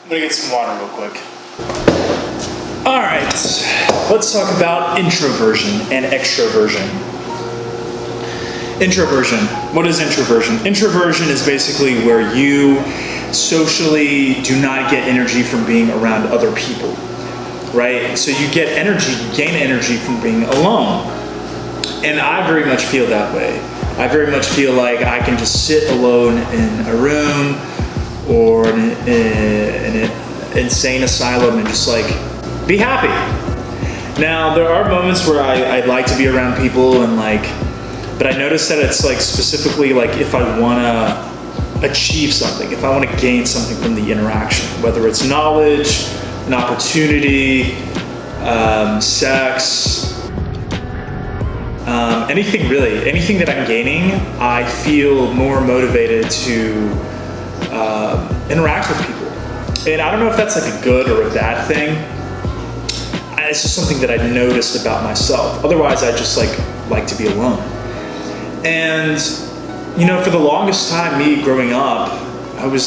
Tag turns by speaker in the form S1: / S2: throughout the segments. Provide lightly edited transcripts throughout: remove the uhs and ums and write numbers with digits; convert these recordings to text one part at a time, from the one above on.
S1: I'm gonna get some water real quick. All right, let's talk about introversion and extroversion. Introversion. What is introversion? Introversion is basically where you socially do not get energy from being around other people, right? So you get energy, you gain energy from being alone. And I very much feel that way. I very much feel like I can just sit alone in a room or in an insane asylum and just like be happy. Now, there are moments where I'd like to be around people and like, but I notice that it's like specifically like if I wanna achieve something, if I wanna gain something from the interaction, whether it's knowledge, an opportunity, sex, anything really, anything that I'm gaining, I feel more motivated to interact with people. And I don't know if that's like a good or a bad thing. It's just something that I noticed about myself. Otherwise, I just like to be alone. And you know, for the longest time, me growing up, I was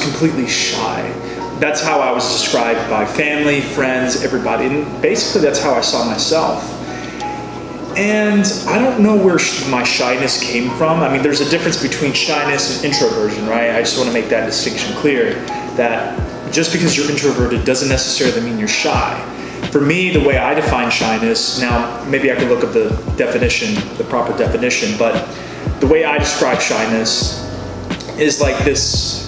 S1: completely shy. That's how I was described by family, friends, everybody, and basically that's how I saw myself. And I don't know where my shyness came from. I mean, there's a difference between shyness and introversion, right? I just want to make that distinction clear, that just because you're introverted doesn't necessarily mean you're shy. For me, the way I define shyness, now maybe I could look up the definition, the proper definition, but the way I describe shyness is like this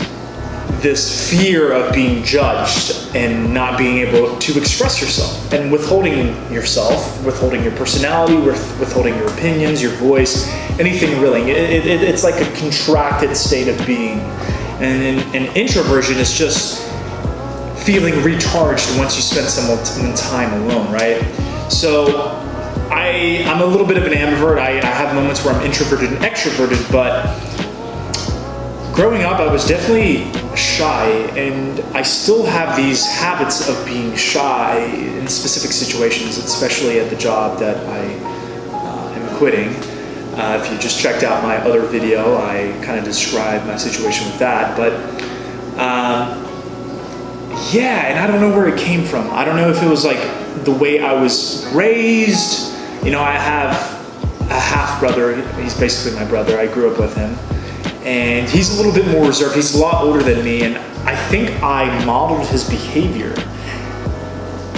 S1: fear of being judged and not being able to express yourself, and withholding yourself, withholding your personality, withholding your opinions, your voice, anything really. It's like a contracted state of being. And introversion is just feeling recharged once you spend some time alone, right? So I'm a little bit of an ambivert. I have moments where I'm introverted and extroverted, but growing up, I was definitely shy, and I still have these habits of being shy in specific situations, especially at the job that I am quitting. If you just checked out my other video, I kind of described my situation with that. But yeah, and I don't know where it came from. I don't know if it was like the way I was raised. You know, I have a half brother. He's basically my brother. I grew up with him. And he's a little bit more reserved. He's a lot older than me, and I think I modeled his behavior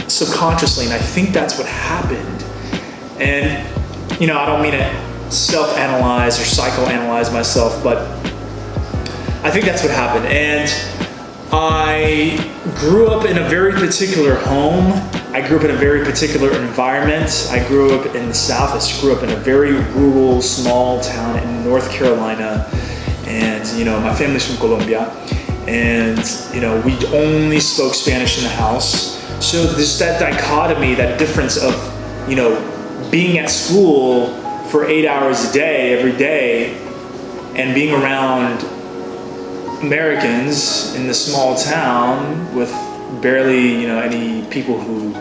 S1: subconsciously, and I think that's what happened. And, you know, I don't mean to self-analyze or psychoanalyze myself, but I think that's what happened. And I grew up in a very particular home. I grew up in a very particular environment. I grew up in the South. I grew up in a very rural, small town in North Carolina. And, you know, my family's from Colombia, and, you know, we only spoke Spanish in the house. So there's that dichotomy, that difference of, you know, being at school for 8 hours a day, every day, and being around Americans in the small town with barely, you know, any people who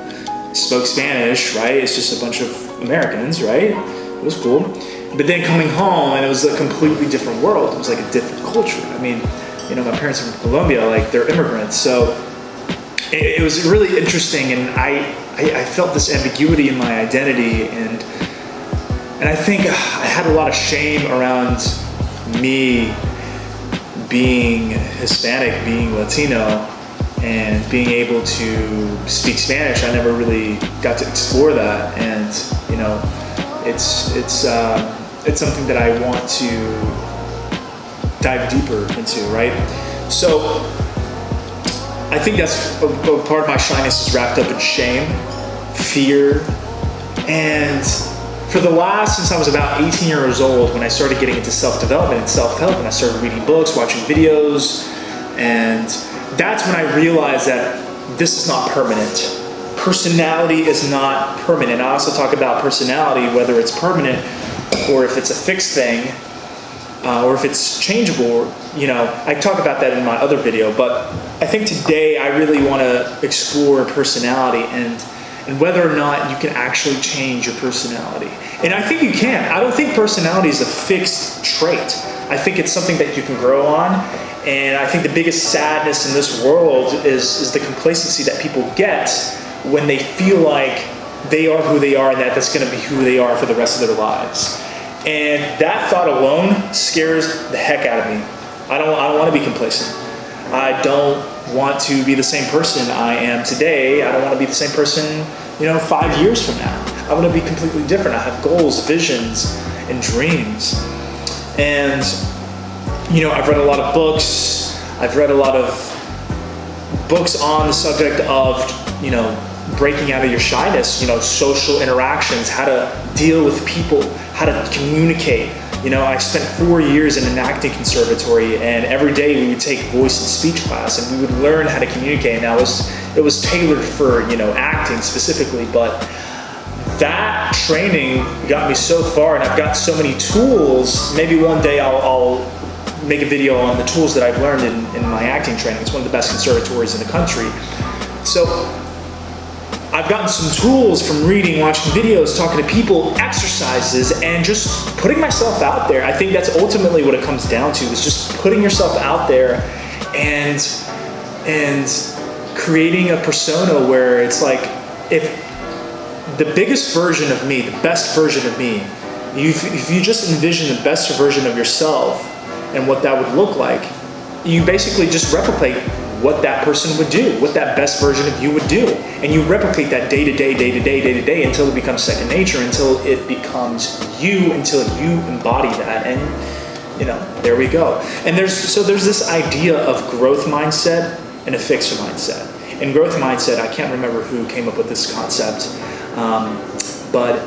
S1: spoke Spanish, right? It's just a bunch of Americans, right? It was cool. But then coming home, and it was a completely different world. It was like a different culture. I mean, you know, my parents are from Colombia, like they're immigrants. So it was really interesting, and I felt this ambiguity in my identity, and I think I had a lot of shame around me being Hispanic, being Latino, and being able to speak Spanish. I never really got to explore that, and you know, it's something that I want to dive deeper into, right? So I think that's a part of my shyness is wrapped up in shame, fear, and for the last, since I was about 18 years old, when I started getting into self-development and self-help, and I started reading books, watching videos, and that's when I realized that this is not permanent. Personality is not permanent. I also talk about personality, whether it's permanent or if it's a fixed thing, or if it's changeable. You know, I talk about that in my other video, but I think today I really want to explore personality and whether or not you can actually change your personality. And I think you can. I don't think personality is a fixed trait. I think it's something that you can grow on, And I think the biggest sadness in this world is the complacency that people get when they feel like they are who they are and that that's going to be who they are for the rest of their lives. And that thought alone scares the heck out of me. I don't want to be complacent. I don't want to be the same person I am today. I don't want to be the same person, 5 years from now. I want to be completely different. I have goals, visions, and dreams. And, I've read a lot of books. I've read a lot of books on the subject of, breaking out of your shyness, social interactions, how to deal with people, how to communicate. I spent 4 years in an acting conservatory, and every day we would take voice and speech class, and we would learn how to communicate. Now it was tailored for acting specifically, but that training got me so far, and I've got so many tools. Maybe one day I'll make a video on the tools that I've learned in my acting training. It's one of the best conservatories in the country. So I've gotten some tools from reading, watching videos, talking to people, exercises, and just putting myself out there. I think that's ultimately what it comes down to, is just putting yourself out there and creating a persona where it's like, if the biggest version of me, the best version of me, if you just envision the best version of yourself and what that would look like, you basically just replicate what that person would do, what that best version of you would do. And you replicate that day to day until it becomes second nature, until it becomes you, until you embody that. And there we go. And there's this idea of growth mindset and a fixer mindset. And growth mindset, I can't remember who came up with this concept, but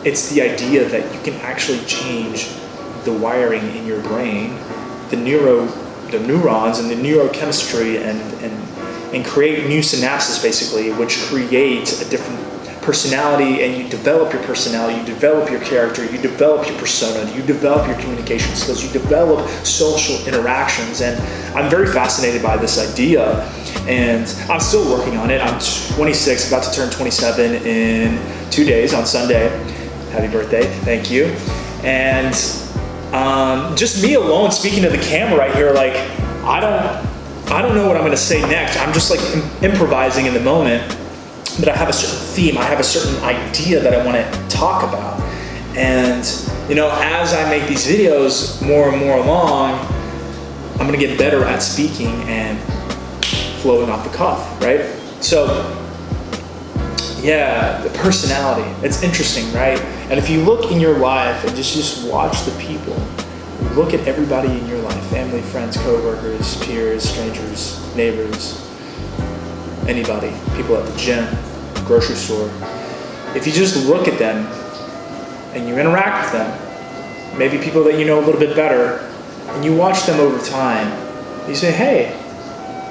S1: it's the idea that you can actually change the wiring in your brain, the neurons and the neurochemistry, and create new synapses, basically, which create a different personality. And you develop your personality, you develop your character, you develop your persona, you develop your communication skills, you develop social interactions. And I'm very fascinated by this idea, and I'm still working on it. I'm 26, about to turn 27 in 2 days on Sunday. Happy birthday, thank you. And just me alone speaking to the camera right here, like, I don't know what I'm going to say next. I'm just like improvising in the moment, but I have a certain theme, I have a certain idea that I want to talk about. And as I make these videos more and more along, I'm going to get better at speaking and flowing off the cuff, right? So yeah, the personality, it's interesting, right? And if you look in your life and just watch the people, look at everybody in your life, family, friends, co-workers, peers, strangers, neighbors, anybody, people at the gym, grocery store. If you just look at them and you interact with them, maybe people that you know a little bit better, and you watch them over time, you say, hey,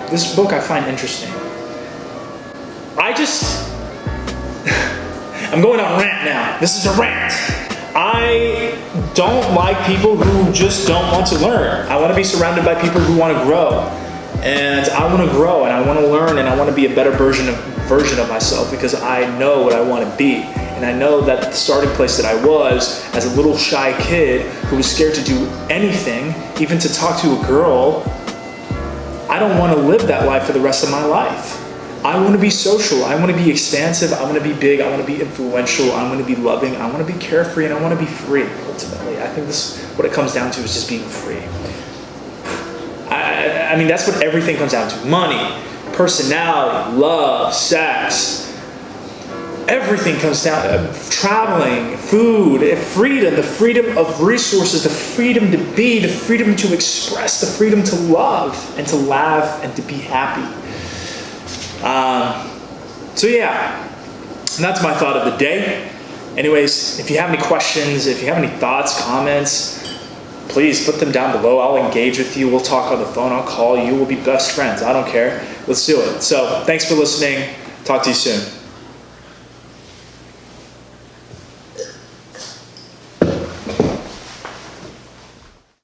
S1: this book I find interesting. I'm going on rant now. This is a rant. I don't like people who just don't want to learn. I want to be surrounded by people who want to grow. And I want to grow, and I want to learn, and I want to be a better version of myself, because I know what I want to be. And I know that the starting place that I was as a little shy kid who was scared to do anything, even to talk to a girl, I don't want to live that life for the rest of my life. I want to be social, I want to be expansive, I want to be big, I want to be influential, I want to be loving, I want to be carefree, and I want to be free, ultimately. I think what it comes down to is just being free. I mean, that's what everything comes down to. Money, personality, love, sex. Everything comes down to traveling, food, freedom, the freedom of resources, the freedom to be, the freedom to express, the freedom to love and to laugh and to be happy. So yeah, and that's my thought of the day. Anyways, if you have any questions, if you have any thoughts, comments, please put them down below. I'll engage with you. We'll talk on the phone. I'll call you. We'll be best friends. I don't care. Let's do it. So thanks for listening. Talk to you soon.